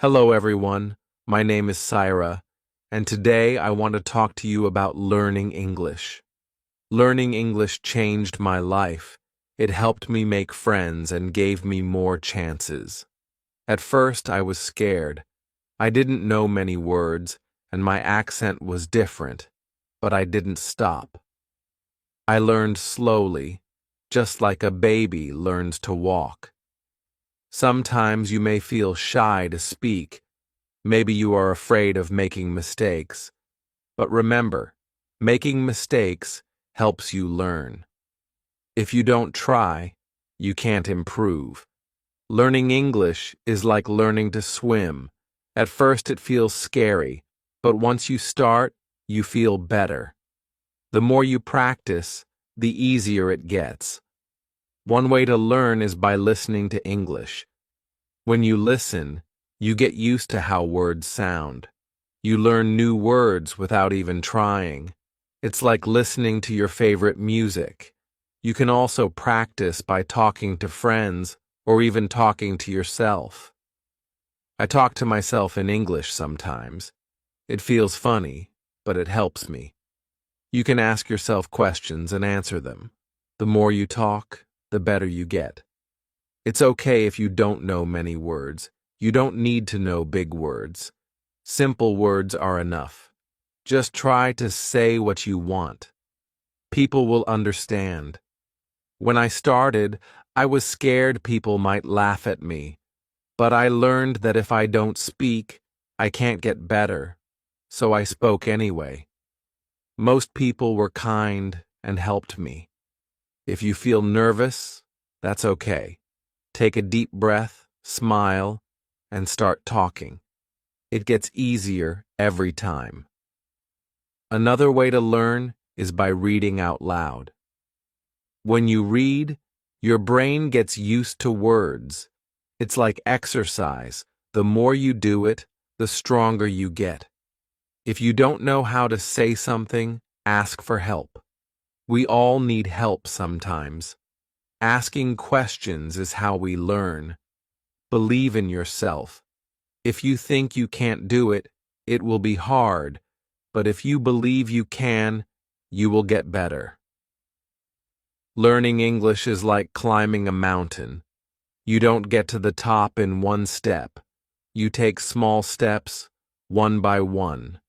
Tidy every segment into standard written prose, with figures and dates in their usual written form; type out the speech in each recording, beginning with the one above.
Hello, everyone. My name is Syra, and today I want to talk to you about learning English. Learning English changed my life. It helped me make friends and gave me more chances. At first, I was scared. I didn't know many words, and my accent was different, but I didn't stop. I learned slowly, just like a baby learns to walk. Sometimes you may feel shy to speak. Maybe you are afraid of making mistakes. But remember, making mistakes helps you learn. If you don't try, you can't improve. Learning English is like learning to swim. At first it feels scary, but once you start, you feel better. The more you practice, the easier it gets. One way to learn is by listening to English. When you listen, you get used to how words sound. You learn new words without even trying. It's like listening to your favorite music. You can also practice by talking to friends or even talking to yourself. I talk to myself in English sometimes. It feels funny, but it helps me. You can ask yourself questions and answer them. The more you talk, the better you get. It's okay if you don't know many words. You don't need to know big words. Simple words are enough. Just try to say what you want. People will understand. When I started, I was scared people might laugh at me. But I learned that if I don't speak, I can't get better. So I spoke anyway. Most people were kind and helped me. If you feel nervous, that's okay. Take a deep breath, smile, and start talking. It gets easier every time. Another way to learn is by reading out loud. When you read, your brain gets used to words. It's like exercise. The more you do it, the stronger you get. If you don't know how to say something, ask for help. We all need help sometimes. Asking questions is how we learn. Believe in yourself. If you think you can't do it, it will be hard, but if you believe you can, you will get better. Learning English is like climbing a mountain. You don't get to the top in one step. You take small steps, one by one.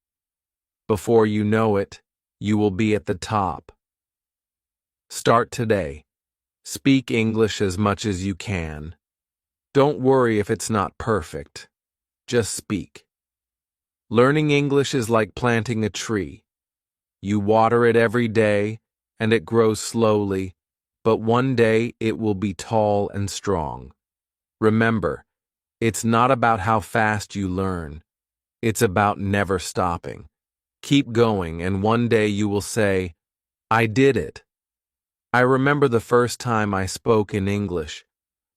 Before you know it, you will be at the top. Start today. Speak English as much as you can. Don't worry if it's not perfect. Just speak. Learning English is like planting a tree. You water it every day, and it grows slowly, but one day it will be tall and strong. Remember, it's not about how fast you learn. It's about never stopping. Keep going, and one day you will say, "I did it." I remember the first time I spoke in English.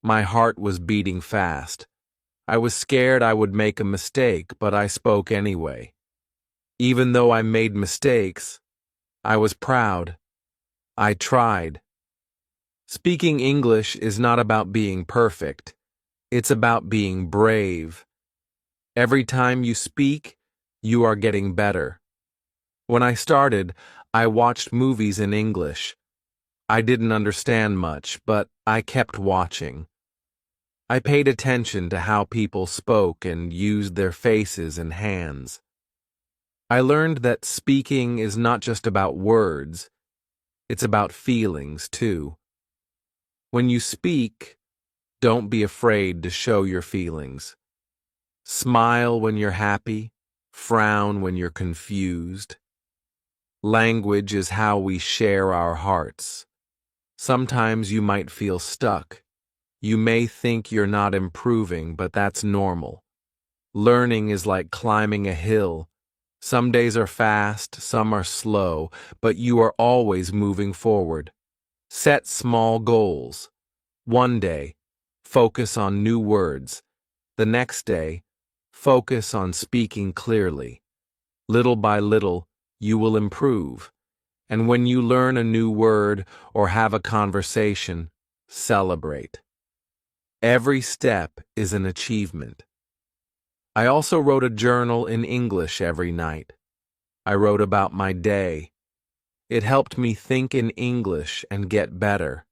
My heart was beating fast. I was scared I would make a mistake, but I spoke anyway. Even though I made mistakes, I was proud. I tried. Speaking English is not about being perfect. It's about being brave. Every time you speak, you are getting better. When I started, I watched movies in English. I didn't understand much, but I kept watching. I paid attention to how people spoke and used their faces and hands. I learned that speaking is not just about words, it's about feelings too. When you speak, don't be afraid to show your feelings. Smile when you're happy, frown when you're confused. Language is how we share our hearts. Sometimes you might feel stuck. You may think you're not improving, but that's normal. Learning is like climbing a hill. Some days are fast, some are slow, but you are always moving forward. Set small goals. One day, focus on new words. The next day, focus on speaking clearly. Little by little, you will improve. And when you learn a new word or have a conversation, celebrate. Every step is an achievement. I also wrote a journal in English every night. I wrote about my day. It helped me think in English and get better.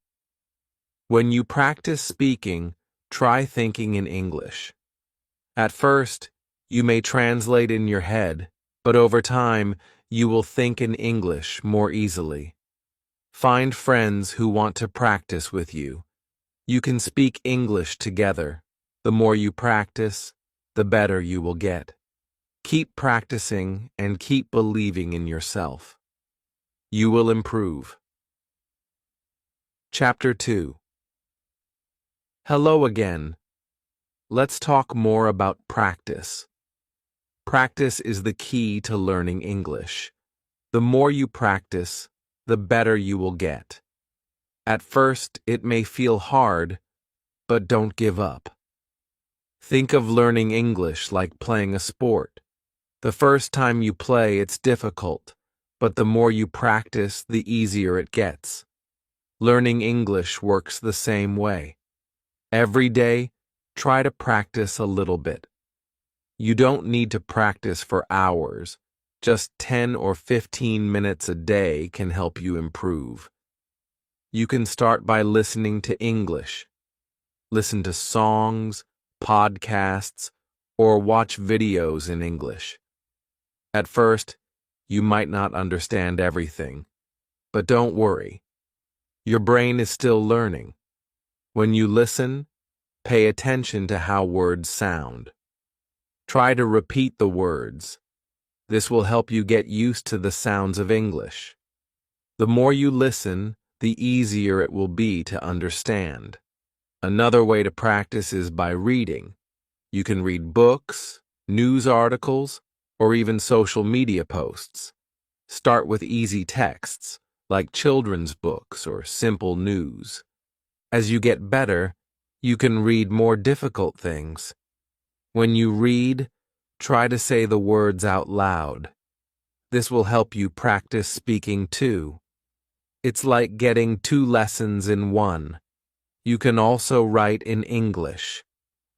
When you practice speaking, try thinking in English. At first, you may translate in your head, but over time, you will think in English more easily. Find friends who want to practice with you. You can speak English together. The more you practice, the better you will get. Keep practicing and keep believing in yourself. You will improve. Chapter 2. Hello again. Let's talk more about practice. Practice is the key to learning English. The more you practice, the better you will get. At first, it may feel hard, but don't give up. Think of learning English like playing a sport. The first time you play, it's difficult, but the more you practice, the easier it gets. Learning English works the same way. Every day, try to practice a little bit. You don't need to practice for hours. Just 10 or 15 minutes a day can help you improve. You can start by listening to English. Listen to songs, podcasts, or watch videos in English. At first, you might not understand everything, but don't worry. Your brain is still learning. When you listen, pay attention to how words sound. Try to repeat the words. This will help you get used to the sounds of English. The more you listen, the easier it will be to understand. Another way to practice is by reading. You can read books, news articles, or even social media posts. Start with easy texts, like children's books or simple news. As you get better, you can read more difficult things. When you read, try to say the words out loud. This will help you practice speaking too. It's like getting 2 lessons in one. You can also write in English.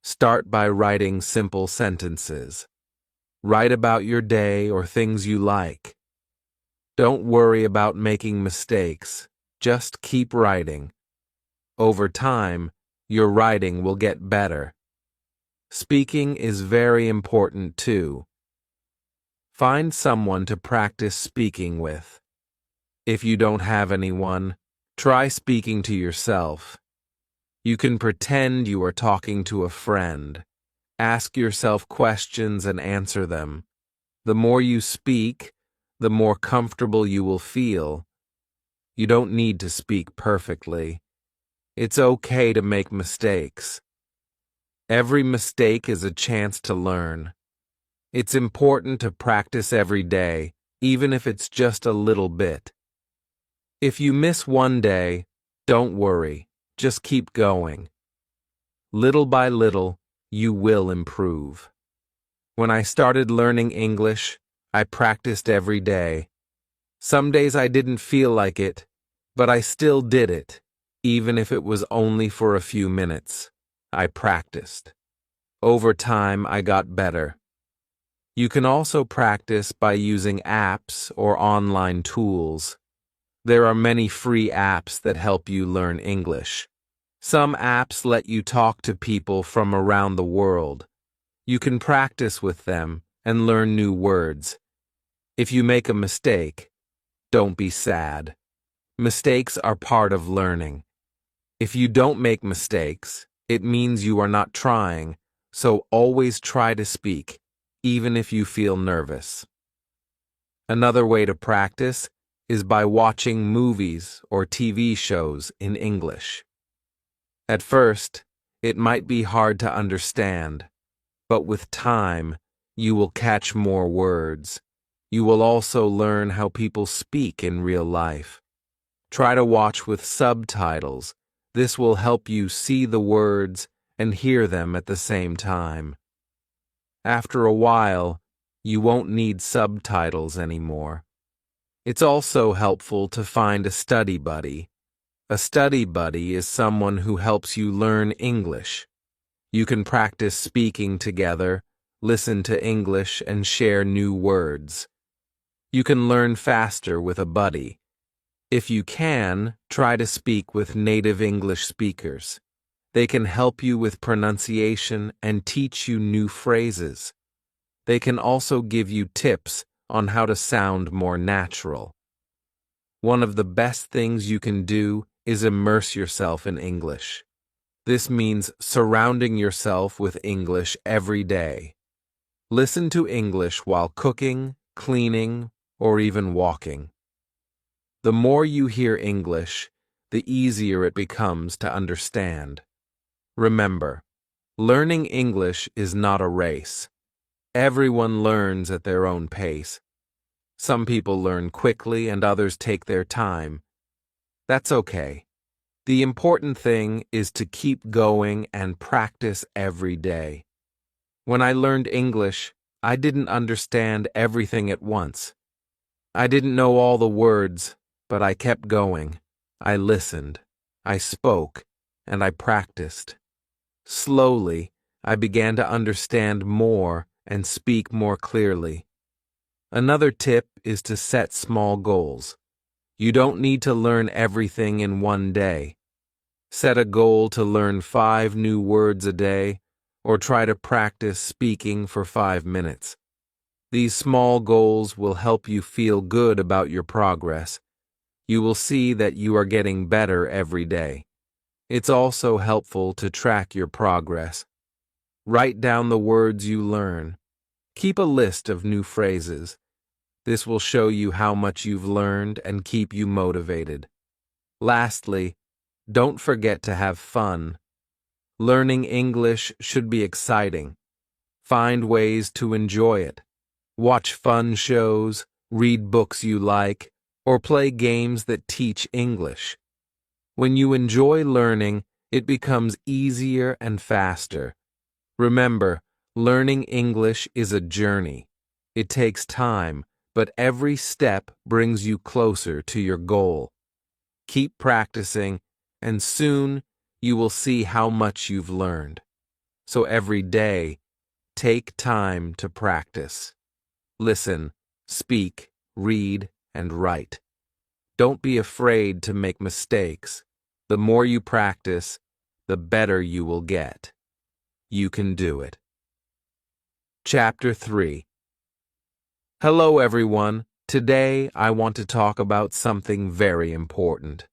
Start by writing simple sentences. Write about your day or things you like. Don't worry about making mistakes. Just keep writing. Over time, your writing will get better. Speaking is very important too. Find someone to practice speaking with. If you don't have anyone, try speaking to yourself. You can pretend you are talking to a friend. Ask yourself questions and answer them. The more you speak, the more comfortable you will feel. You don't need to speak perfectly. It's okay to make mistakes. Every mistake is a chance to learn. It's important to practice every day, even if it's just a little bit. If you miss one day, don't worry. Just keep going. Little by little, you will improve. When I started learning English, I practiced every day. Some days I didn't feel like it, but I still did it, even if it was only for a few minutes. I practiced. Over time, I got better. You can also practice by using apps or online tools. There are many free apps that help you learn English. Some apps let you talk to people from around the world. You can practice with them and learn new words. If you make a mistake, don't be sad. Mistakes are part of learning. If you don't make mistakes, it means you are not trying, so always try to speak, even if you feel nervous. Another way to practice is by watching movies or TV shows in English. At first, it might be hard to understand, but with time, you will catch more words. You will also learn how people speak in real life. Try to watch with subtitles. This will help you see the words and hear them at the same time. After a while, you won't need subtitles anymore. It's also helpful to find a study buddy. A study buddy is someone who helps you learn English. You can practice speaking together, listen to English, and share new words. You can learn faster with a buddy. If you can, try to speak with native English speakers. They can help you with pronunciation and teach you new phrases. They can also give you tips on how to sound more natural. One of the best things you can do is immerse yourself in English. This means surrounding yourself with English every day. Listen to English while cooking, cleaning, or even walking. The more you hear English, the easier it becomes to understand. Remember, learning English is not a race. Everyone learns at their own pace. Some people learn quickly and others take their time. That's okay. The important thing is to keep going and practice every day. When I learned English, I didn't understand everything at once. I didn't know all the words, but I kept going. I listened, I spoke, and I practiced. Slowly, I began to understand more and speak more clearly. Another tip is to set small goals. You don't need to learn everything in one day. Set a goal to learn 5 new words a day, or try to practice speaking for 5 minutes. These small goals will help you feel good about your progress. You will see that you are getting better every day. It's also helpful to track your progress. Write down the words you learn. Keep a list of new phrases. This will show you how much you've learned and keep you motivated. Lastly, don't forget to have fun. Learning English should be exciting. Find ways to enjoy it. Watch fun shows, read books you like, or play games that teach English. When you enjoy learning, it becomes easier and faster. Remember, learning English is a journey. It takes time, but every step brings you closer to your goal. Keep practicing, and soon you will see how much you've learned. So every day, take time to practice. Listen, speak, read, and write. Don't be afraid to make mistakes. The more you practice, the better you will get. You can do it. Chapter 3. Hello everyone. Today I want to talk about something very important.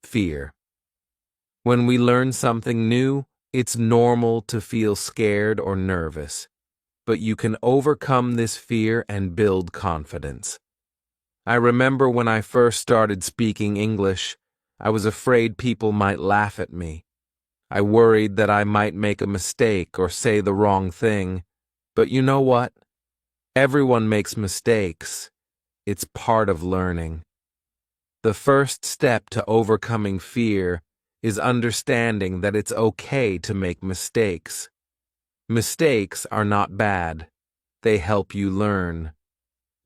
Fear. When we learn something new, it's normal to feel scared or nervous. But you can overcome this fear and build confidence. I remember when I first started speaking English, I was afraid people might laugh at me. I worried that I might make a mistake or say the wrong thing. But you know what? Everyone makes mistakes. It's part of learning. The first step to overcoming fear is understanding that it's okay to make mistakes. Mistakes are not bad. They help you learn.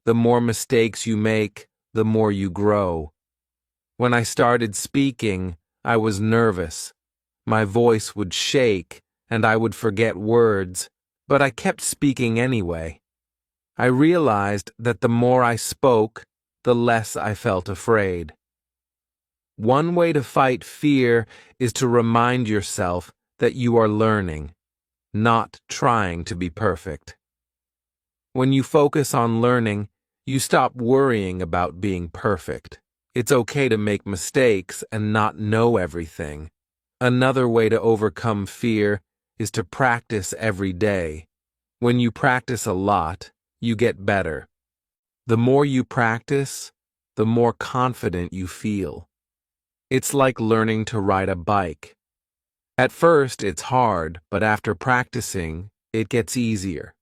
The more mistakes you make, the more you grow. When I started speaking, I was nervous. My voice would shake, and I would forget words, but I kept speaking anyway. I realized that the more I spoke, the less I felt afraid. One way to fight fear is to remind yourself that you are learning, not trying to be perfect. When you focus on learning, you stop worrying about being perfect. It's okay to make mistakes and not know everything. Another way to overcome fear is to practice every day. When you practice a lot, you get better. The more you practice, the more confident you feel. It's like learning to ride a bike. At first, it's hard, but after practicing, it gets easier.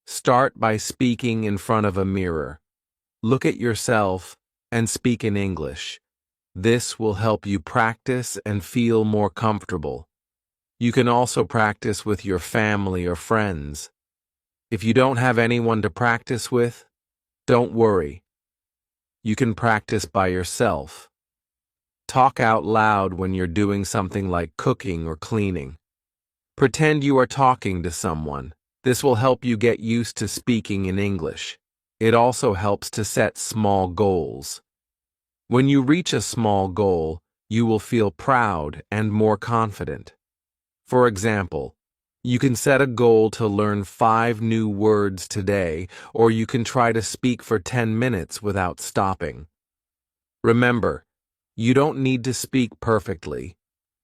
Start by speaking in front of a mirror. Look at yourself and speak in English. This will help you practice and feel more comfortable. You can also practice with your family or friends. If you don't have anyone to practice with, don't worry. You can practice by yourself. Talk out loud when you're doing something like cooking or cleaning. Pretend you are talking to someone. This will help you get used to speaking in English. It also helps to set small goals. When you reach a small goal, you will feel proud and more confident. For example, you can set a goal to learn 5 new words today, or you can try to speak for 10 minutes without stopping. Remember, you don't need to speak perfectly.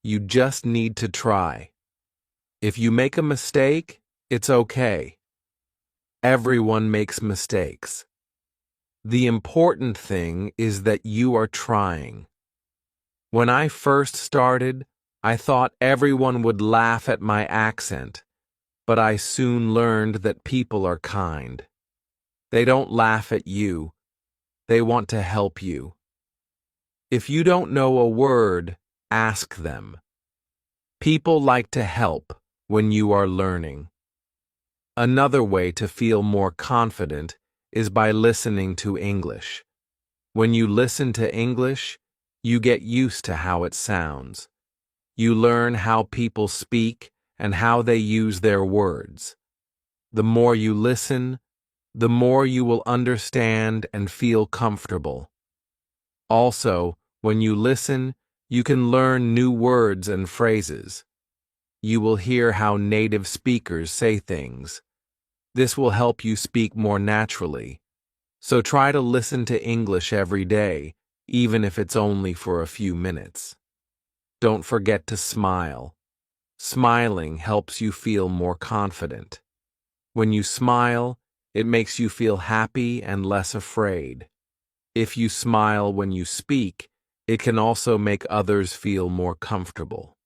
You just need to try. If you make a mistake, it's okay. Everyone makes mistakes. The important thing is that you are trying. When I first started, I thought everyone would laugh at my accent, but I soon learned that people are kind. They don't laugh at you. They want to help you. If you don't know a word, ask them. People like to help when you are learning. Another way to feel more confident is by listening to English. When you listen to English, you get used to how it sounds. You learn how people speak and how they use their words. The more you listen, the more you will understand and feel comfortable. Also, when you listen, you can learn new words and phrases. You will hear how native speakers say things. This will help you speak more naturally. So try to listen to English every day, even if it's only for a few minutes. Don't forget to smile. Smiling helps you feel more confident. When you smile, it makes you feel happy and less afraid. If you smile when you speak, it can also make others feel more comfortable.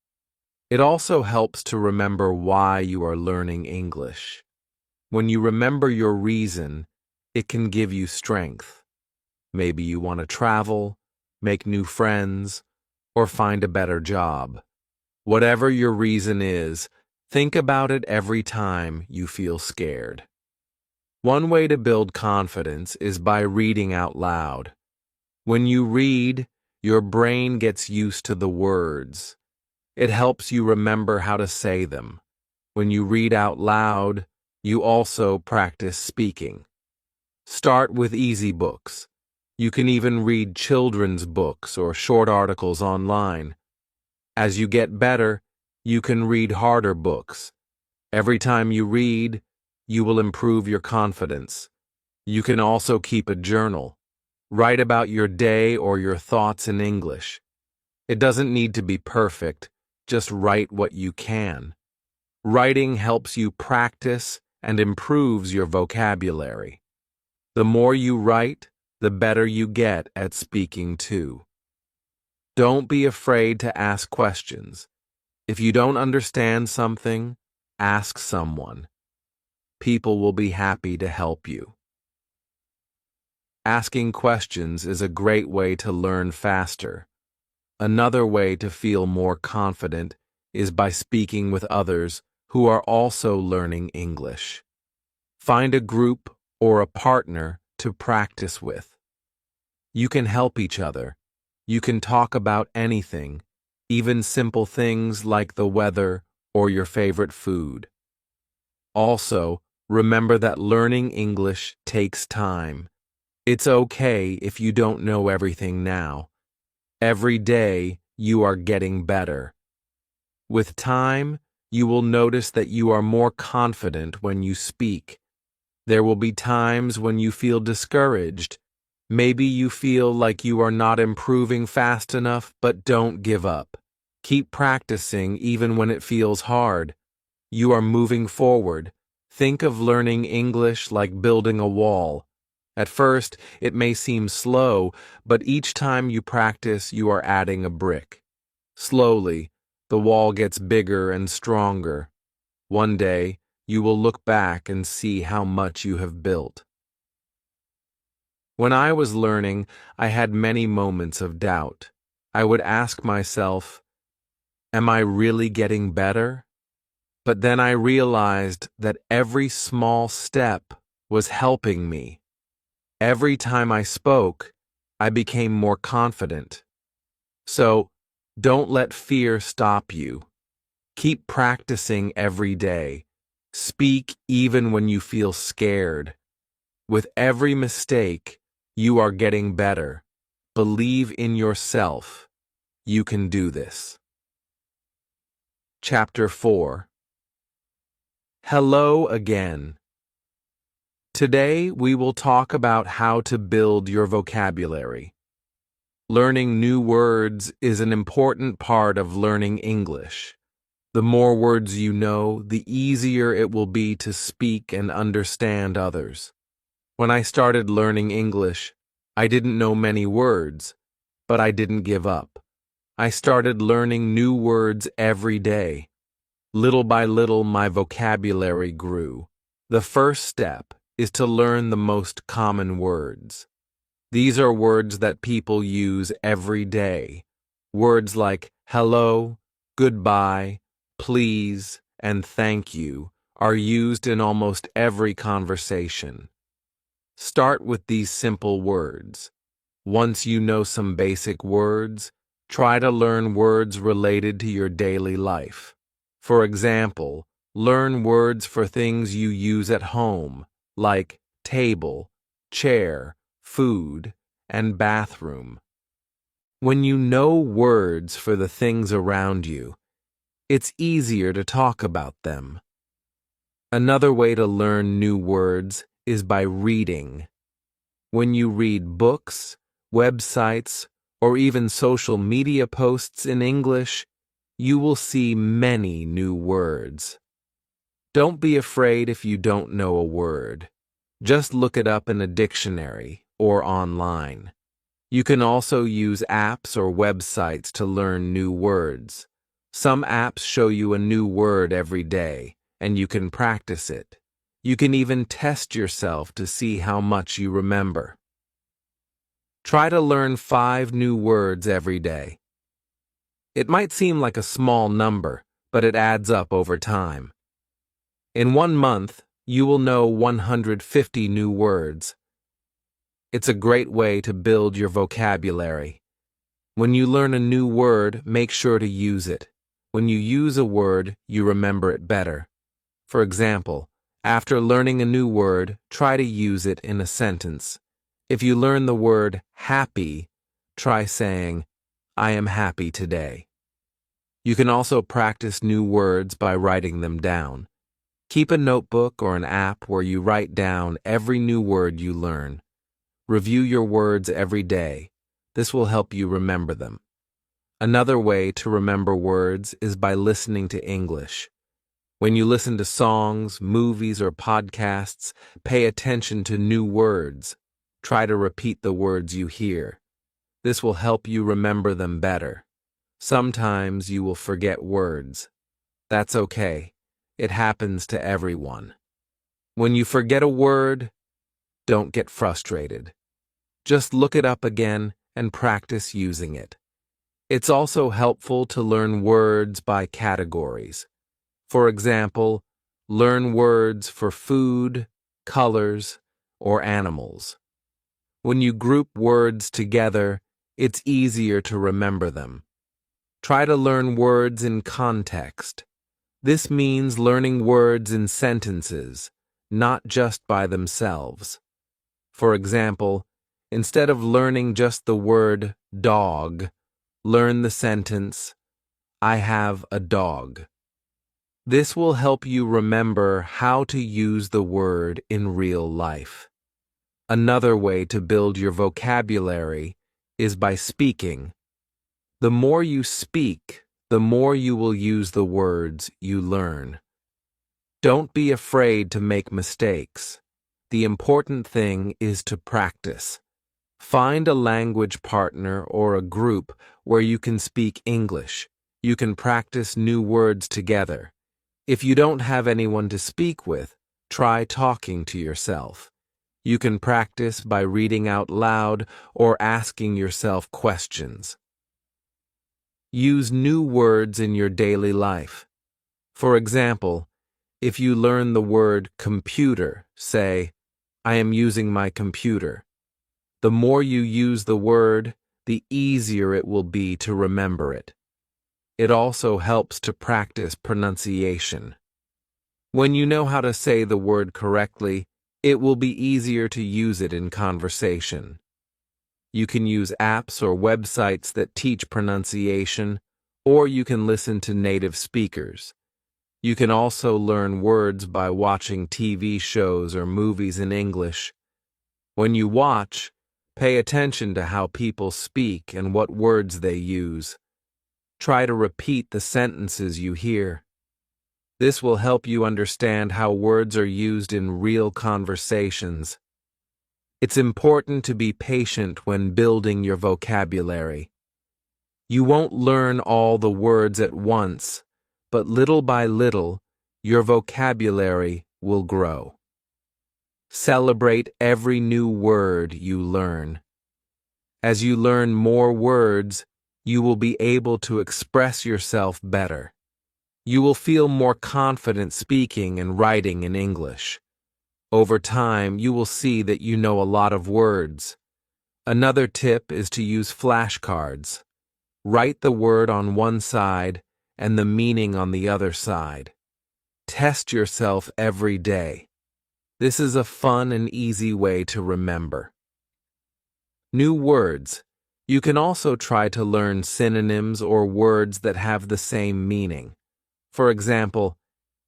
It also helps to remember why you are learning English. When you remember your reason, it can give you strength. Maybe you want to travel, make new friends, or find a better job. Whatever your reason is, think about it every time you feel scared. One way to build confidence is by reading out loud. When you read, your brain gets used to the words. It helps you remember how to say them. When you read out loud, you also practice speaking. Start with easy books. You can even read children's books or short articles online. As you get better, you can read harder books. Every time you read, you will improve your confidence. You can also keep a journal. Write about your day or your thoughts in English. It doesn't need to be perfect, just write what you can. Writing helps you practice and improves your vocabulary. The more you write, the better you get at speaking too. Don't be afraid to ask questions. If you don't understand something, ask someone. People will be happy to help you. Asking questions is a great way to learn faster. Another way to feel more confident is by speaking with others who are also learning English. Find a group or a partner to practice with. You can help each other. You can talk about anything, even simple things like the weather or your favorite food. Also, remember that learning English takes time. It's okay if you don't know everything now. Every day, you are getting better. With time, you will notice that you are more confident when you speak. There will be times when you feel discouraged. Maybe you feel like you are not improving fast enough, but don't give up. Keep practicing even when it feels hard. You are moving forward. Think of learning English like building a wall. At first, it may seem slow, but each time you practice, you are adding a brick. Slowly, the wall gets bigger and stronger. One day, you will look back and see how much you have built. When I was learning, I had many moments of doubt. I would ask myself, am I really getting better? But then I realized that every small step was helping me. Every time I spoke, I became more confident. So, don't let fear stop you. Keep practicing every day. Speak even when you feel scared. With every mistake, you are getting better. Believe in yourself. You can do this. Chapter 4. Hello again. Today we will talk about how to build your vocabulary. Learning new words is an important part of learning English. The more words you know, the easier it will be to speak and understand others. When I started learning English, I didn't know many words, but I didn't give up. I started learning new words every day. Little by little, my vocabulary grew. The first step is to learn the most common words. These are words that people use every day. Words like hello, goodbye, please, and thank you are used in almost every conversation. Start with these simple words. Once you know some basic words, try to learn words related to your daily life. For example, learn words for things you use at home, like table, chair, food, and bathroom. When you know words for the things around you, it's easier to talk about them. Another way to learn new words is by reading. When you read books, websites, or even social media posts in English, you will see many new words. Don't be afraid if you don't know a word. Just look it up in a dictionary or online. You can also use apps or websites to learn new words. Some apps show you a new word every day, and you can practice it. You can even test yourself to see how much you remember. Try to learn 5 new words every day. It might seem like a small number, but it adds up over time. In 1 month, you will know 150 new words. It's a great way to build your vocabulary. When you learn a new word, make sure to use it. When you use a word, you remember it better. For example, after learning a new word, try to use it in a sentence. If you learn the word happy, try saying, I am happy today. You can also practice new words by writing them down. Keep a notebook or an app where you write down every new word you learn. Review your words every day. This will help you remember them. Another way to remember words is by listening to English. When you listen to songs, movies, or podcasts, pay attention to new words. Try to repeat the words you hear. This will help you remember them better. Sometimes you will forget words. That's okay. It happens to everyone. When you forget a word, don't get frustrated. Just look it up again and practice using it. It's also helpful to learn words by categories. For example, learn words for food, colors, or animals. When you group words together, it's easier to remember them. Try to learn words in context. This means learning words in sentences, not just by themselves. For example, instead of learning just the word dog, learn the sentence, I have a dog. This will help you remember how to use the word in real life. Another way to build your vocabulary is by speaking. The more you speak, the more you will use the words you learn. Don't be afraid to make mistakes. The important thing is to practice. Find a language partner or a group where you can speak English. You can practice new words together. If you don't have anyone to speak with, try talking to yourself. You can practice by reading out loud or asking yourself questions. Use new words in your daily life. For example, if you learn the word computer, say, I am using my computer. The more you use the word, the easier it will be to remember it. It also helps to practice pronunciation. When you know how to say the word correctly, it will be easier to use it in conversation. You can use apps or websites that teach pronunciation, or you can listen to native speakers. You can also learn words by watching TV shows or movies in English. When you watch, pay attention to how people speak and what words they use. Try to repeat the sentences you hear. This will help you understand how words are used in real conversations. It's important to be patient when building your vocabulary. You won't learn all the words at once, but little by little, your vocabulary will grow. Celebrate every new word you learn. As you learn more words, you will be able to express yourself better. You will feel more confident speaking and writing in English. Over time, you will see that you know a lot of words. Another tip is to use flashcards. Write the word on one side and the meaning on the other side. Test yourself every day. This is a fun and easy way to remember. New words. You can also try to learn synonyms or words that have the same meaning. For example,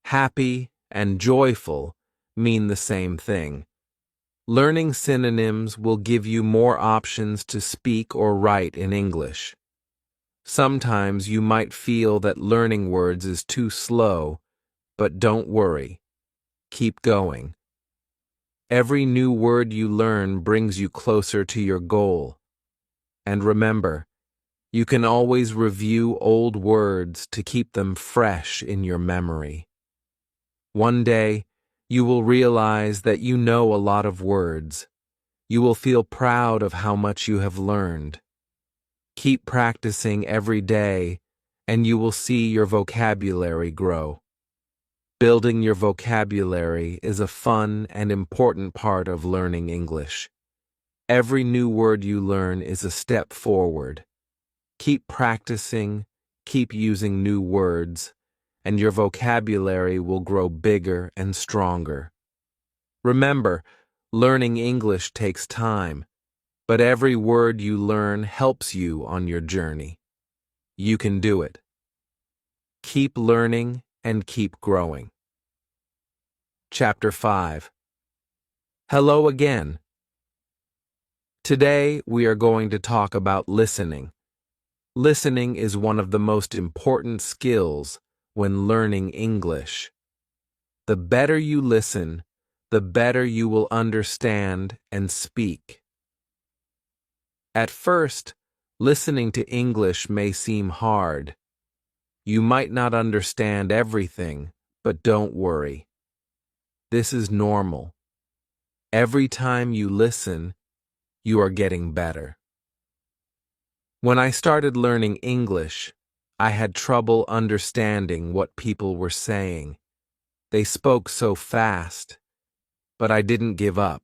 happy and joyful mean the same thing. Learning synonyms will give you more options to speak or write in English. Sometimes you might feel that learning words is too slow, but don't worry. Keep going. Every new word you learn brings you closer to your goal. And remember, you can always review old words to keep them fresh in your memory. One day, you will realize that you know a lot of words. You will feel proud of how much you have learned. Keep practicing every day, and you will see your vocabulary grow. Building your vocabulary is a fun and important part of learning English. Every new word you learn is a step forward. Keep practicing, keep using new words, and your vocabulary will grow bigger and stronger. Remember, learning English takes time, but every word you learn helps you on your journey. You can do it. Keep learning and keep growing. Chapter 5. Hello again. Today we are going to talk about listening. Listening is one of the most important skills when learning English. The better you listen, the better you will understand and speak. At first, listening to English may seem hard. You might not understand everything, but don't worry. This is normal. Every time you listen, you are getting better. When I started learning English, I had trouble understanding what people were saying. They spoke so fast, but I didn't give up.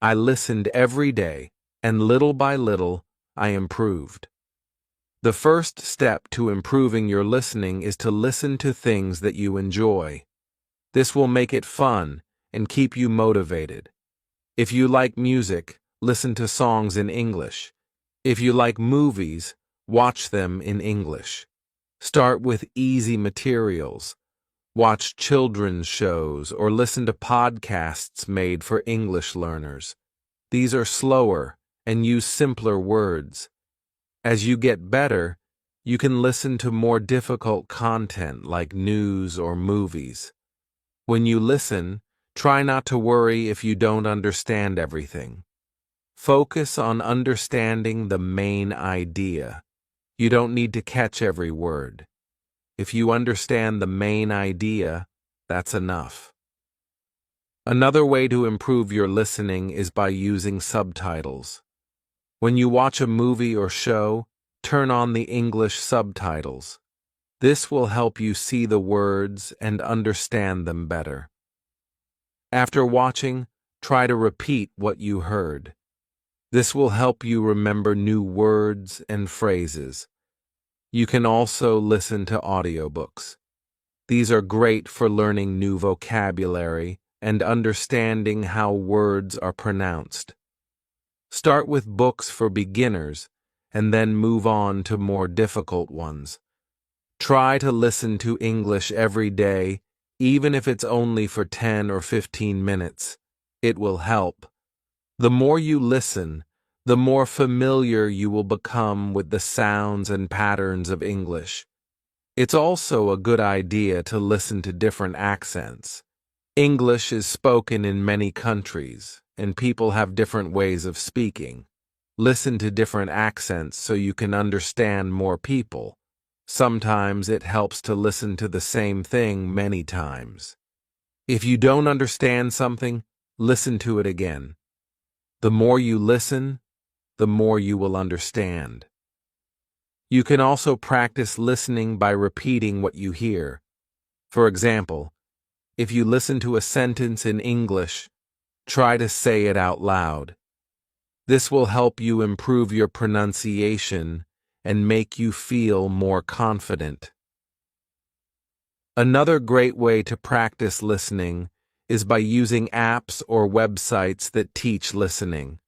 I listened every day, and little by little, I improved. The first step to improving your listening is to listen to things that you enjoy. This will make it fun and keep you motivated. If you like music, listen to songs in English. If you like movies, watch them in English. Start with easy materials. Watch children's shows or listen to podcasts made for English learners. These are slower and use simpler words. As you get better, you can listen to more difficult content like news or movies. When you listen, try not to worry if you don't understand everything. Focus on understanding the main idea. You don't need to catch every word. If you understand the main idea, that's enough. Another way to improve your listening is by using subtitles. When you watch a movie or show, turn on the English subtitles. This will help you see the words and understand them better. After watching, try to repeat what you heard. This will help you remember new words and phrases. You can also listen to audiobooks. These are great for learning new vocabulary and understanding how words are pronounced. Start with books for beginners and then move on to more difficult ones. Try to listen to English every day, even if it's only for 10 or 15 minutes. It will help. The more you listen, the more familiar you will become with the sounds and patterns of English. It's also a good idea to listen to different accents. English is spoken in many countries, and people have different ways of speaking. Listen to different accents so you can understand more people. Sometimes it helps to listen to the same thing many times. If you don't understand something, listen to it again. The more you listen, the more you will understand. You can also practice listening by repeating what you hear. For example, if you listen to a sentence in English, try to say it out loud. This will help you improve your pronunciation and make you feel more confident. Another great way to practice listening is by using apps or websites that teach listening.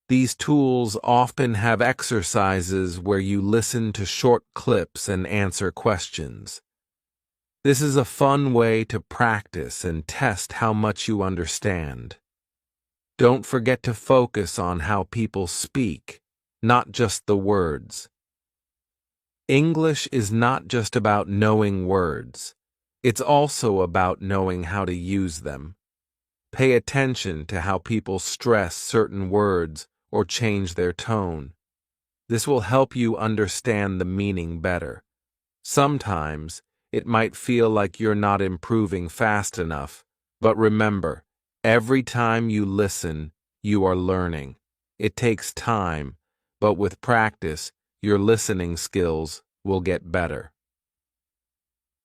These tools often have exercises where you listen to short clips and answer questions. This is a fun way to practice and test how much you understand. Don't forget to focus on how people speak, not just the words. English is not just about knowing words. It's also about knowing how to use them. Pay attention to how people stress certain words or change their tone. This will help you understand the meaning better. Sometimes, it might feel like you're not improving fast enough, but remember, every time you listen, you are learning. It takes time, but with practice, your listening skills will get better.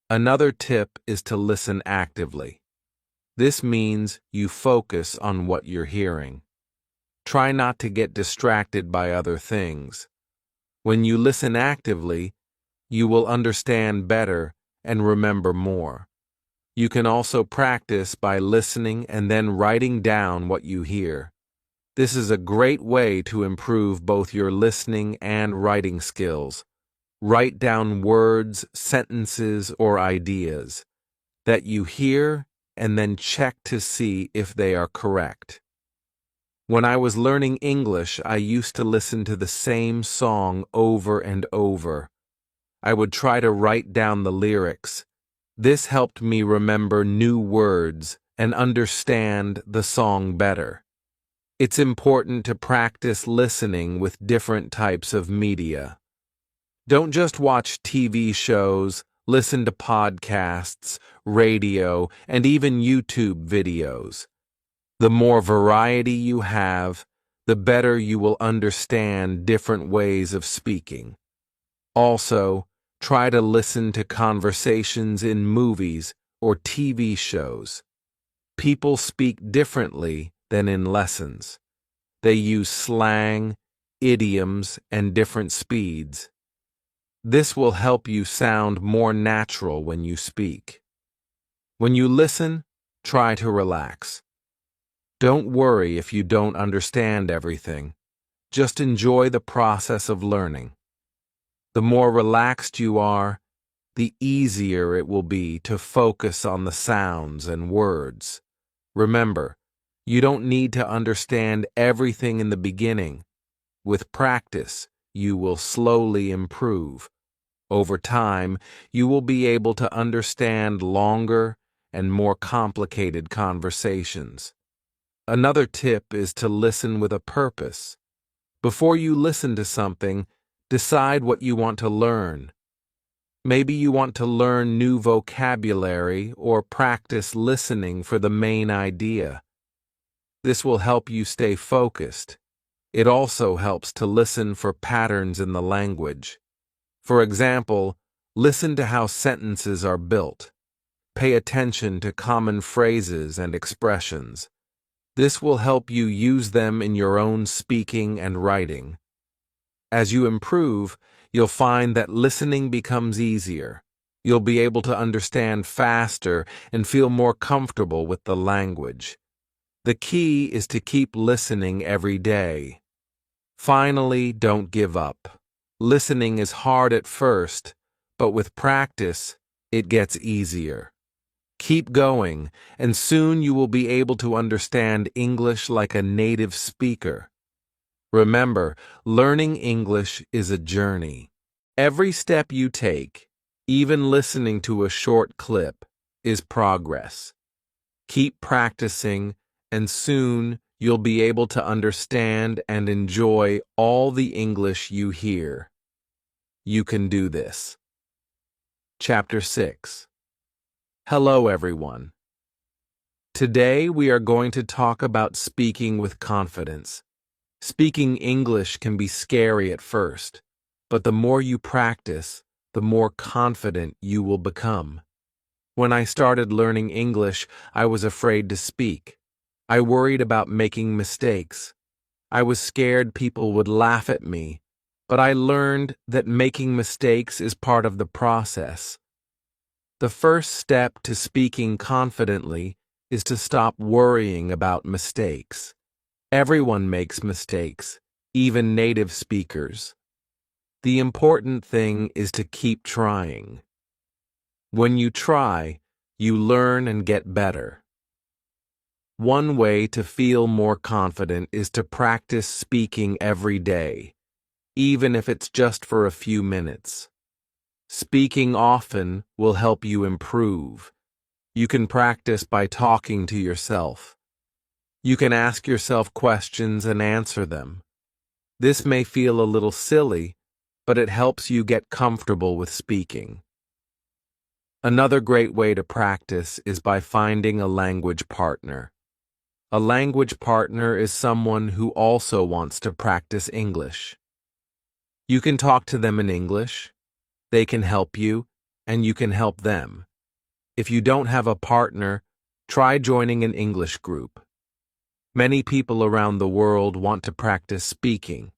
Another tip is to listen actively. This means you focus on what you're hearing. Try not to get distracted by other things. When you listen actively, you will understand better and remember more. You can also practice by listening and then writing down what you hear. This is a great way to improve both your listening and writing skills. Write down words, sentences, or ideas that you hear and then check to see if they are correct. When I was learning English, I used to listen to the same song over and over. I would try to write down the lyrics. This helped me remember new words and understand the song better. It's important to practice listening with different types of media. Don't just watch TV shows, listen to podcasts, radio, and even YouTube videos. The more variety you have, the better you will understand different ways of speaking. Also, try to listen to conversations in movies or TV shows. People speak differently than in lessons. They use slang, idioms, and different speeds. This will help you sound more natural when you speak. When you listen, try to relax. Don't worry if you don't understand everything. Just enjoy the process of learning. The more relaxed you are, the easier it will be to focus on the sounds and words. Remember, you don't need to understand everything in the beginning. With practice, you will slowly improve. Over time, you will be able to understand longer and more complicated conversations. Another tip is to listen with a purpose. Before you listen to something, decide what you want to learn. Maybe you want to learn new vocabulary or practice listening for the main idea. This will help you stay focused. It also helps to listen for patterns in the language. For example, listen to how sentences are built. Pay attention to common phrases and expressions. This will help you use them in your own speaking and writing. As you improve, you'll find that listening becomes easier. You'll be able to understand faster and feel more comfortable with the language. The key is to keep listening every day. Finally, don't give up. Listening is hard at first, but with practice, it gets easier. Keep going, and soon you will be able to understand English like a native speaker. Remember, learning English is a journey. Every step you take, even listening to a short clip, is progress. Keep practicing, and soon you'll be able to understand and enjoy all the English you hear. You can do this. Chapter 6. Hello, everyone. Today we are going to talk about speaking with confidence. Speaking English can be scary at first, but the more you practice, the more confident you will become. When I started learning English, I was afraid to speak. I worried about making mistakes. I was scared people would laugh at me, but I learned that making mistakes is part of the process. The first step to speaking confidently is to stop worrying about mistakes. Everyone makes mistakes, even native speakers. The important thing is to keep trying. When you try, you learn and get better. One way to feel more confident is to practice speaking every day, even if it's just for a few minutes. Speaking often will help you improve. You can practice by talking to yourself. You can ask yourself questions and answer them. This may feel a little silly, but it helps you get comfortable with speaking. Another great way to practice is by finding a language partner. A language partner is someone who also wants to practice English. You can talk to them in English, they can help you, and you can help them. If you don't have a partner, try joining an English group. Many people around the world want to practice speaking.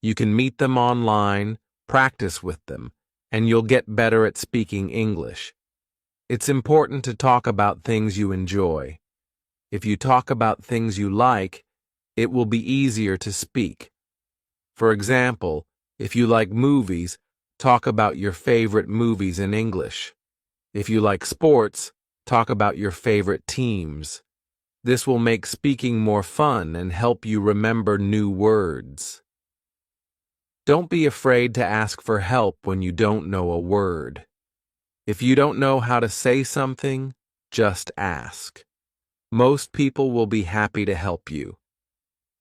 You can meet them online, practice with them, and you'll get better at speaking English. It's important to talk about things you enjoy. If you talk about things you like, it will be easier to speak. For example, if you like movies, talk about your favorite movies in English. If you like sports, talk about your favorite teams. This will make speaking more fun and help you remember new words. Don't be afraid to ask for help when you don't know a word. If you don't know how to say something, just ask. Most people will be happy to help you.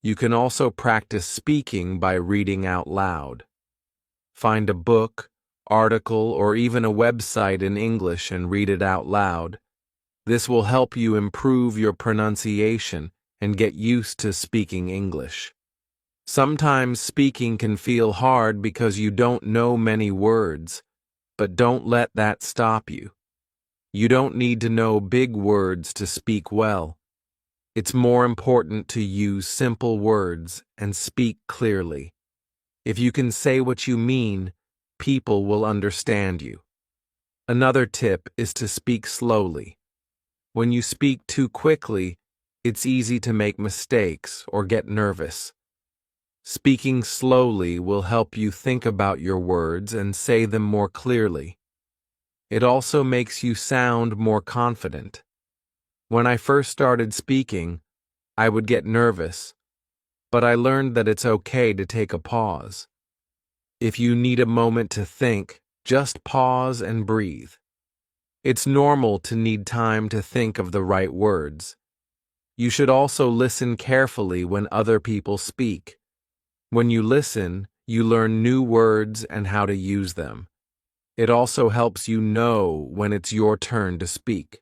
You can also practice speaking by reading out loud. Find a book, article, or even a website in English and read it out loud. This will help you improve your pronunciation and get used to speaking English. Sometimes speaking can feel hard because you don't know many words, but don't let that stop you. You don't need to know big words to speak well. It's more important to use simple words and speak clearly. If you can say what you mean, people will understand you. Another tip is to speak slowly. When you speak too quickly, it's easy to make mistakes or get nervous. Speaking slowly will help you think about your words and say them more clearly. It also makes you sound more confident. When I first started speaking, I would get nervous, but I learned that it's okay to take a pause. If you need a moment to think, just pause and breathe. It's normal to need time to think of the right words. You should also listen carefully when other people speak. When you listen, you learn new words and how to use them. It also helps you know when it's your turn to speak.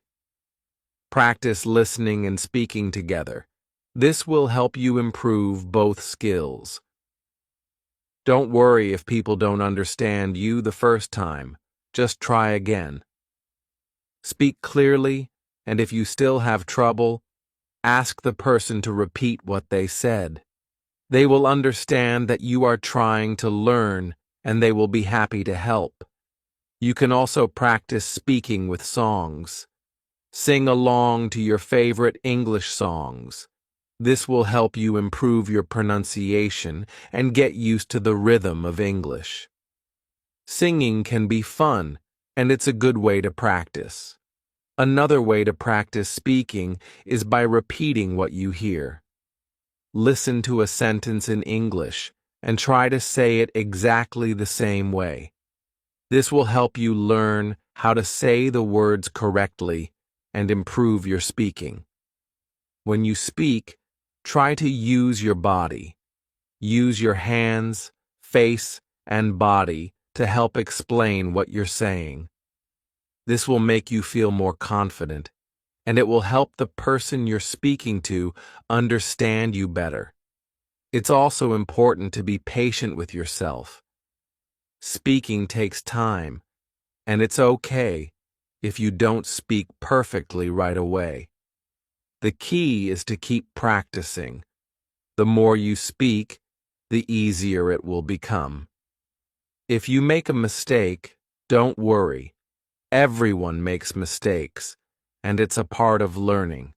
Practice listening and speaking together. This will help you improve both skills. Don't worry if people don't understand you the first time. Just try again. Speak clearly, and if you still have trouble, ask the person to repeat what they said. They will understand that you are trying to learn, and they will be happy to help. You can also practice speaking with songs. Sing along to your favorite English songs. This will help you improve your pronunciation and get used to the rhythm of English. Singing can be fun, and it's a good way to practice. Another way to practice speaking is by repeating what you hear. Listen to a sentence in English and try to say it exactly the same way. This will help you learn how to say the words correctly and improve your speaking. When you speak, try to use your body. Use your hands, face, and body to help explain what you're saying. This will make you feel more confident, and it will help the person you're speaking to understand you better. It's also important to be patient with yourself. Speaking takes time, and it's okay if you don't speak perfectly right away. The key is to keep practicing. The more you speak, the easier it will become. If you make a mistake, don't worry. Everyone makes mistakes, and it's a part of learning.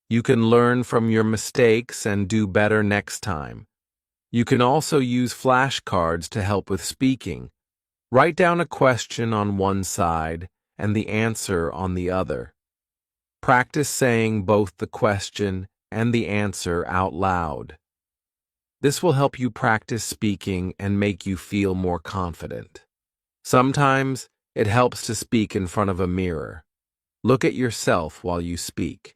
You can learn from your mistakes and do better next time. You can also use flashcards to help with speaking. Write down a question on one side and the answer on the other. Practice saying both the question and the answer out loud. This will help you practice speaking and make you feel more confident. Sometimes it helps to speak in front of a mirror. Look at yourself while you speak.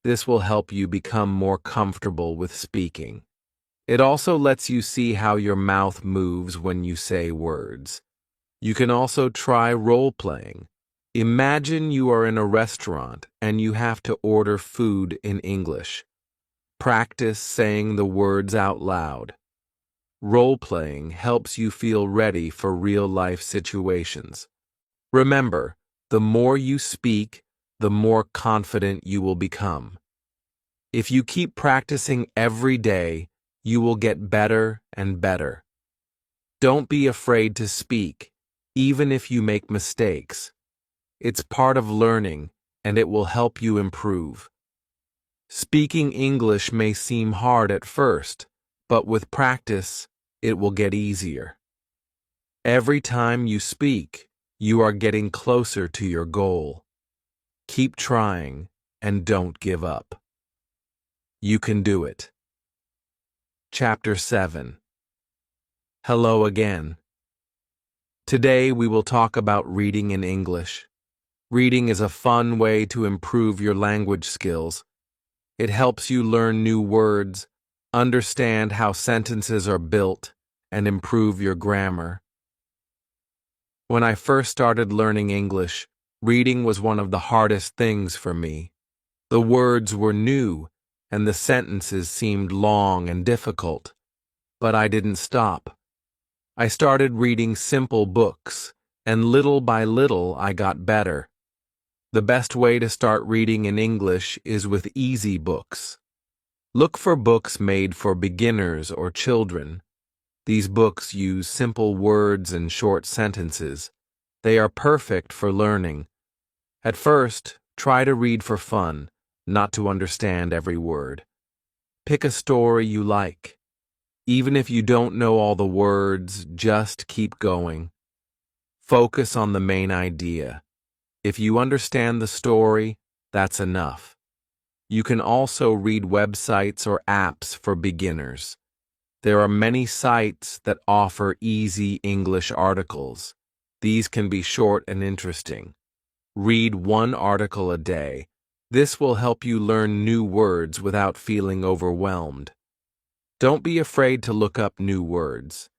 This will help you become more comfortable with speaking. It also lets you see how your mouth moves when you say words. You can also try role-playing. Imagine you are in a restaurant and you have to order food in English. Practice saying the words out loud. Role-playing helps you feel ready for real-life situations. Remember, the more you speak, the more confident you will become. If you keep practicing every day, you will get better and better. Don't be afraid to speak, even if you make mistakes. It's part of learning, and it will help you improve. Speaking English may seem hard at first, but with practice, it will get easier. Every time you speak, you are getting closer to your goal. Keep trying and don't give up. You can do it. Chapter 7. Hello again. Today we will talk about reading in English. Reading is a fun way to improve your language skills. It helps you learn new words, understand how sentences are built, and improve your grammar. When I first started learning English, reading was one of the hardest things for me. The words were new, and the sentences seemed long and difficult. But I didn't stop. I started reading simple books, and little by little I got better. The best way to start reading in English is with easy books. Look for books made for beginners or children. These books use simple words and short sentences. They are perfect for learning. At first, try to read for fun, not to understand every word. Pick a story you like. Even if you don't know all the words, just keep going. Focus on the main idea. If you understand the story, that's enough. You can also read websites or apps for beginners. There are many sites that offer easy English articles. These can be short and interesting. Read one article a day. This will help you learn new words without feeling overwhelmed. Don't be afraid to look up new words.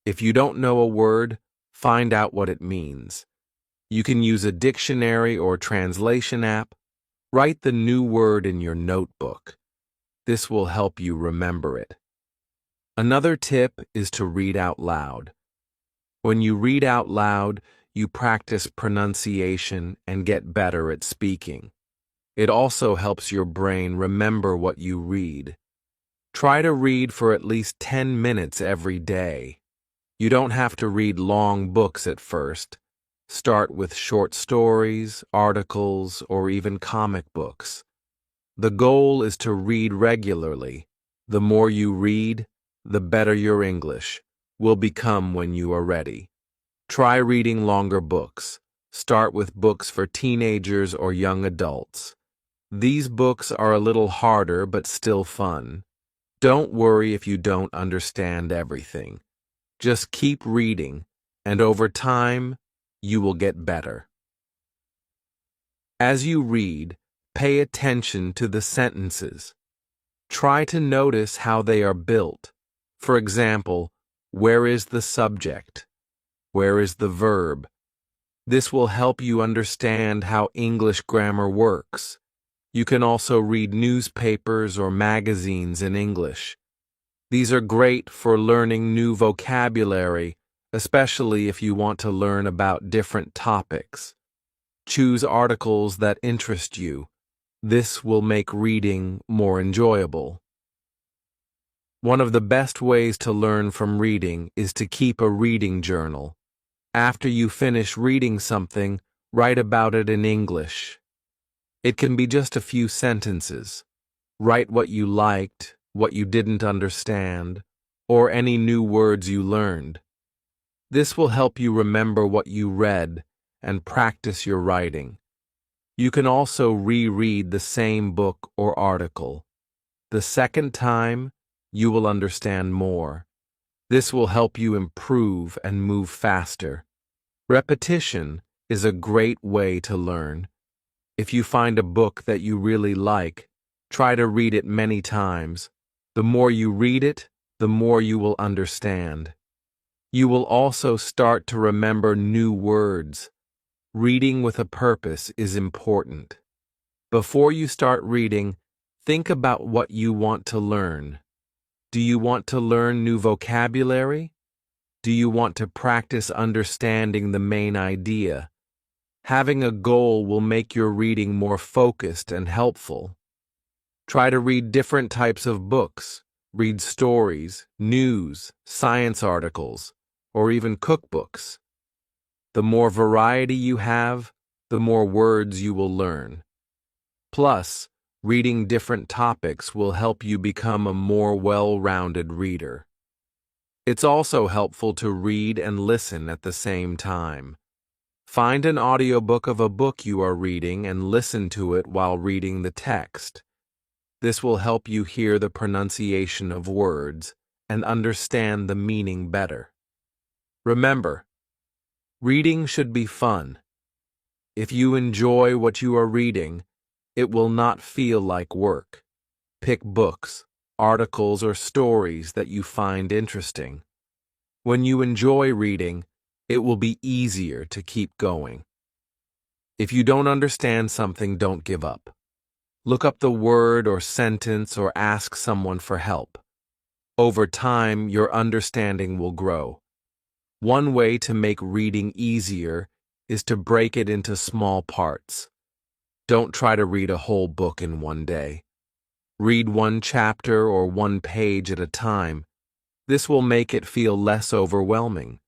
If you don't know a word, find out what it means. You can use a dictionary or translation app. Write the new word in your notebook. This will help you remember it. Another tip is to read out loud. When you read out loud, you practice pronunciation and get better at speaking. It also helps your brain remember what you read. Try to read for at least 10 minutes every day. You don't have to read long books at first. Start with short stories, articles, or even comic books. The goal is to read regularly. The more you read, the better your English will become when you are ready. Try reading longer books. Start with books for teenagers or young adults. These books are a little harder but still fun. Don't worry if you don't understand everything. Just keep reading, and over time, you will get better. As you read, pay attention to the sentences. Try to notice how they are built. For example, where is the subject? Where is the verb? This will help you understand how English grammar works. You can also read newspapers or magazines in English. These are great for learning new vocabulary, especially if you want to learn about different topics. Choose articles that interest you. This will make reading more enjoyable. One of the best ways to learn from reading is to keep a reading journal. After you finish reading something, write about it in English. It can be just a few sentences. Write what you liked, what you didn't understand, or any new words you learned. This will help you remember what you read and practice your writing. You can also reread the same book or article. The second time, you will understand more. This will help you improve and move faster. Repetition is a great way to learn. If you find a book that you really like, try to read it many times. The more you read it, the more you will understand. You will also start to remember new words. Reading with a purpose is important. Before you start reading, think about what you want to learn. Do you want to learn new vocabulary? Do you want to practice understanding the main idea? Having a goal will make your reading more focused and helpful. Try to read different types of books. Read stories, news, science articles, or even cookbooks. The more variety you have, the more words you will learn. Plus, reading different topics will help you become a more well-rounded reader. It's also helpful to read and listen at the same time. Find an audiobook of a book you are reading and listen to it while reading the text. This will help you hear the pronunciation of words and understand the meaning better. Remember, reading should be fun. If you enjoy what you are reading, it will not feel like work. Pick books, articles, or stories that you find interesting. When you enjoy reading, it will be easier to keep going. If you don't understand something, don't give up. Look up the word or sentence or ask someone for help. Over time, your understanding will grow. One way to make reading easier is to break it into small parts. Don't try to read a whole book in one day. Read one chapter or one page at a time. This will make it feel less overwhelming.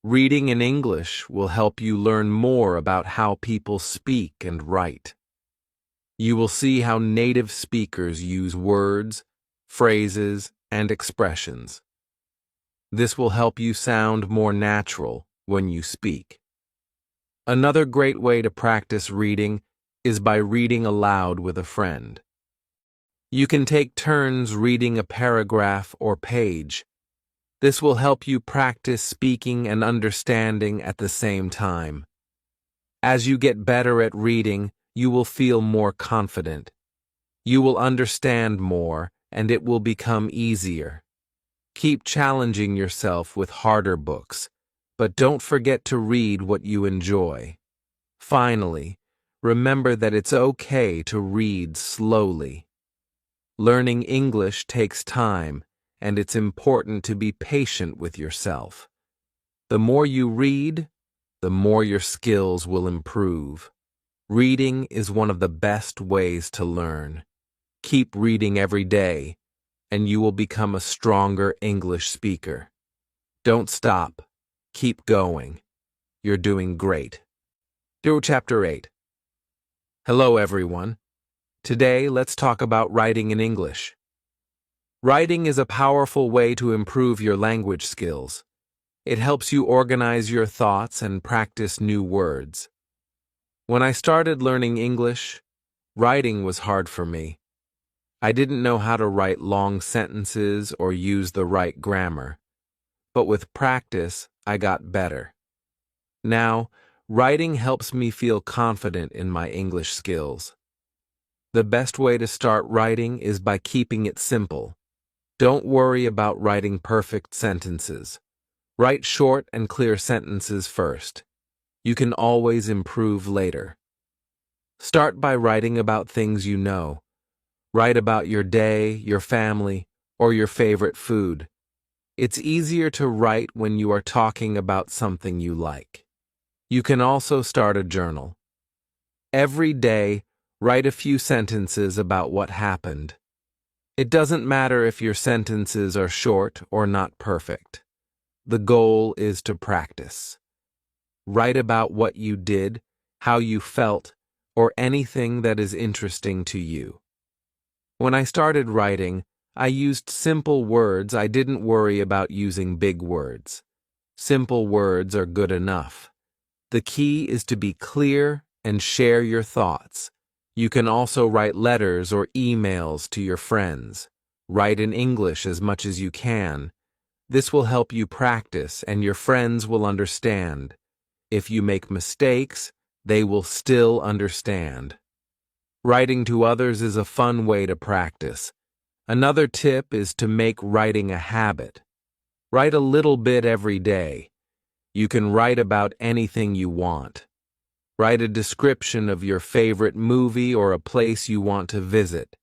Reading in English will help you learn more about how people speak and write. You will see how native speakers use words, phrases, and expressions. This will help you sound more natural when you speak. Another great way to practice reading is by reading aloud with a friend. You can take turns reading a paragraph or page. This will help you practice speaking and understanding at the same time. As you get better at reading, you will feel more confident. You will understand more, and it will become easier. Keep challenging yourself with harder books, but don't forget to read what you enjoy. Finally, remember that it's okay to read slowly. Learning English takes time, and it's important to be patient with yourself. The more you read, the more your skills will improve. Reading is one of the best ways to learn. Keep reading every day, and you will become a stronger English speaker. Don't stop. Keep going. You're doing great. Chapter 8. Hello, everyone. Today, let's talk about writing in English. Writing is a powerful way to improve your language skills. It helps you organize your thoughts and practice new words. When I started learning English, writing was hard for me. I didn't know how to write long sentences or use the right grammar. But with practice, I got better. Now, writing helps me feel confident in my English skills. The best way to start writing is by keeping it simple. Don't worry about writing perfect sentences. Write short and clear sentences first. You can always improve later. Start by writing about things you know. Write about your day, your family, or your favorite food. It's easier to write when you are talking about something you like. You can also start a journal. Every day, write a few sentences about what happened. It doesn't matter if your sentences are short or not perfect. The goal is to practice. Write about what you did, how you felt, or anything that is interesting to you. When I started writing, I used simple words. I didn't worry about using big words. Simple words are good enough. The key is to be clear and share your thoughts. You can also write letters or emails to your friends. Write in English as much as you can. This will help you practice, and your friends will understand. If you make mistakes, they will still understand. Writing to others is a fun way to practice. Another tip is to make writing a habit. Write a little bit every day. You can write about anything you want. Write a description of your favorite movie or a place you want to visit.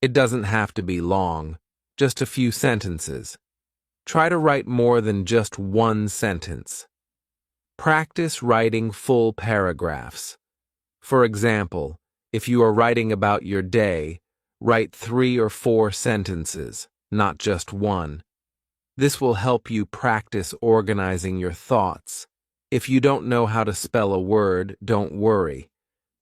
It doesn't have to be long, just a few sentences. Try to write more than just one sentence. Practice writing full paragraphs. For example, if you are writing about your day, write 3 or 4 sentences, not just one. This will help you practice organizing your thoughts. If you don't know how to spell a word, don't worry.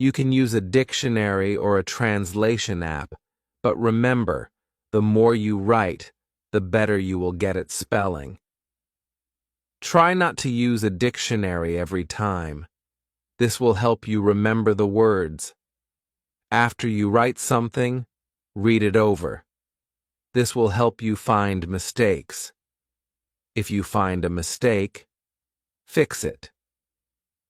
You can use a dictionary or a translation app, but remember, the more you write, the better you will get at spelling. Try not to use a dictionary every time. This will help you remember the words. After you write something, read it over. This will help you find mistakes. If you find a mistake, fix it.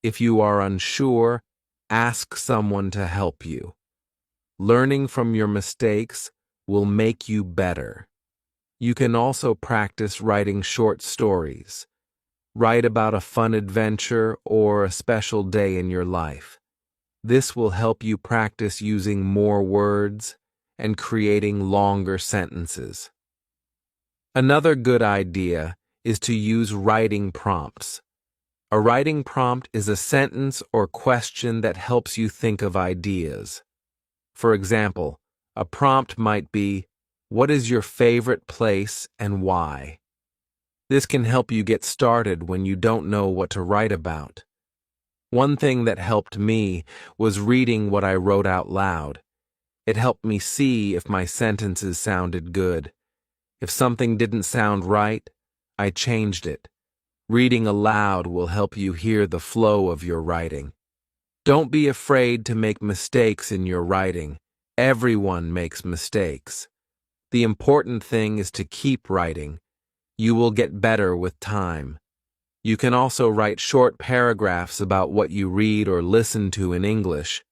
If you are unsure, ask someone to help you. Learning from your mistakes will make you better. You can also practice writing short stories. Write about a fun adventure or a special day in your life. This will help you practice using more words and creating longer sentences. Another good idea is to use writing prompts. A writing prompt is a sentence or question that helps you think of ideas. For example, a prompt might be, "What is your favorite place and why?" This can help you get started when you don't know what to write about. One thing that helped me was reading what I wrote out loud. It helped me see if my sentences sounded good. If something didn't sound right, I changed it. Reading aloud will help you hear the flow of your writing. Don't be afraid to make mistakes in your writing. Everyone makes mistakes. The important thing is to keep writing. You will get better with time. You can also write short paragraphs about what you read or listen to in English.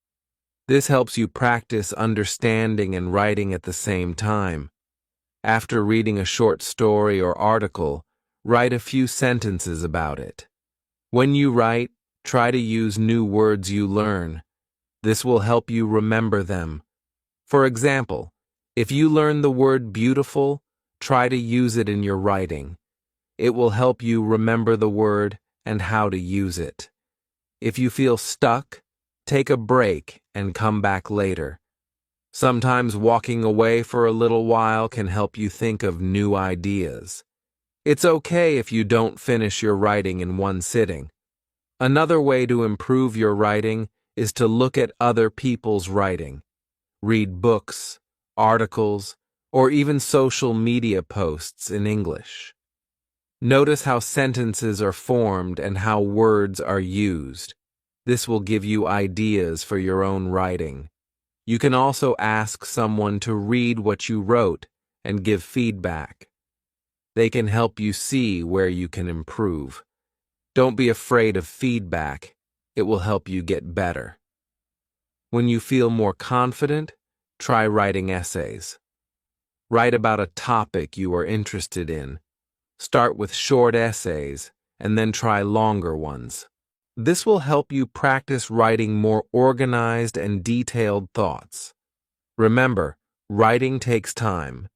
This helps you practice understanding and writing at the same time. After reading a short story or article, write a few sentences about it. When you write, try to use new words you learn. This will help you remember them. For example, if you learn the word beautiful, try to use it in your writing. It will help you remember the word and how to use it. If you feel stuck, take a break and come back later. Sometimes walking away for a little while can help you think of new ideas. It's okay if you don't finish your writing in one sitting. Another way to improve your writing is to look at other people's writing. Read books, articles, or even social media posts in English. Notice how sentences are formed and how words are used. This will give you ideas for your own writing. You can also ask someone to read what you wrote and give feedback. They can help you see where you can improve. Don't be afraid of feedback. It will help you get better. When you feel more confident, try writing essays. Write about a topic you are interested in. Start with short essays and then try longer ones. This will help you practice writing more organized and detailed thoughts. Remember, writing takes time.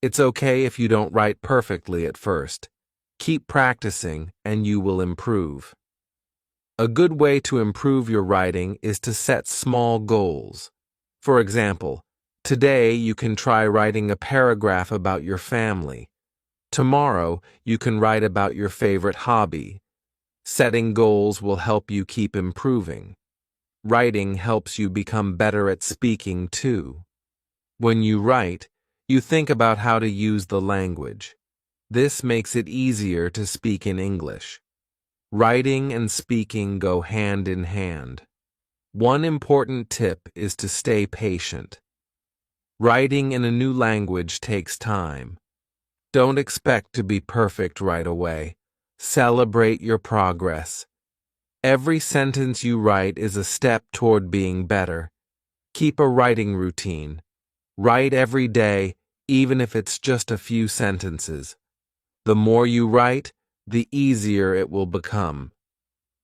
It's okay if you don't write perfectly at first. Keep practicing and you will improve. A good way to improve your writing is to set small goals. For example, today you can try writing a paragraph about your family. Tomorrow you can write about your favorite hobby. Setting goals will help you keep improving. Writing helps you become better at speaking too. When you write, you think about how to use the language. This makes it easier to speak in English. Writing and speaking go hand in hand. One important tip is to stay patient. Writing in a new language takes time. Don't expect to be perfect right away. Celebrate your progress. Every sentence you write is a step toward being better. Keep a writing routine. Write every day, even if it's just a few sentences. The more you write, the easier it will become.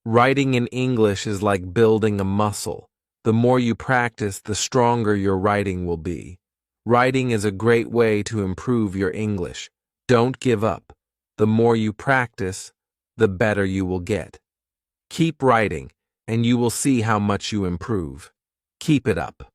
Writing in English is like building a muscle. The more you practice, the stronger your writing will be. Writing is a great way to improve your English. Don't give up. The more you practice, the better you will get. Keep writing, and you will see how much you improve. Keep it up.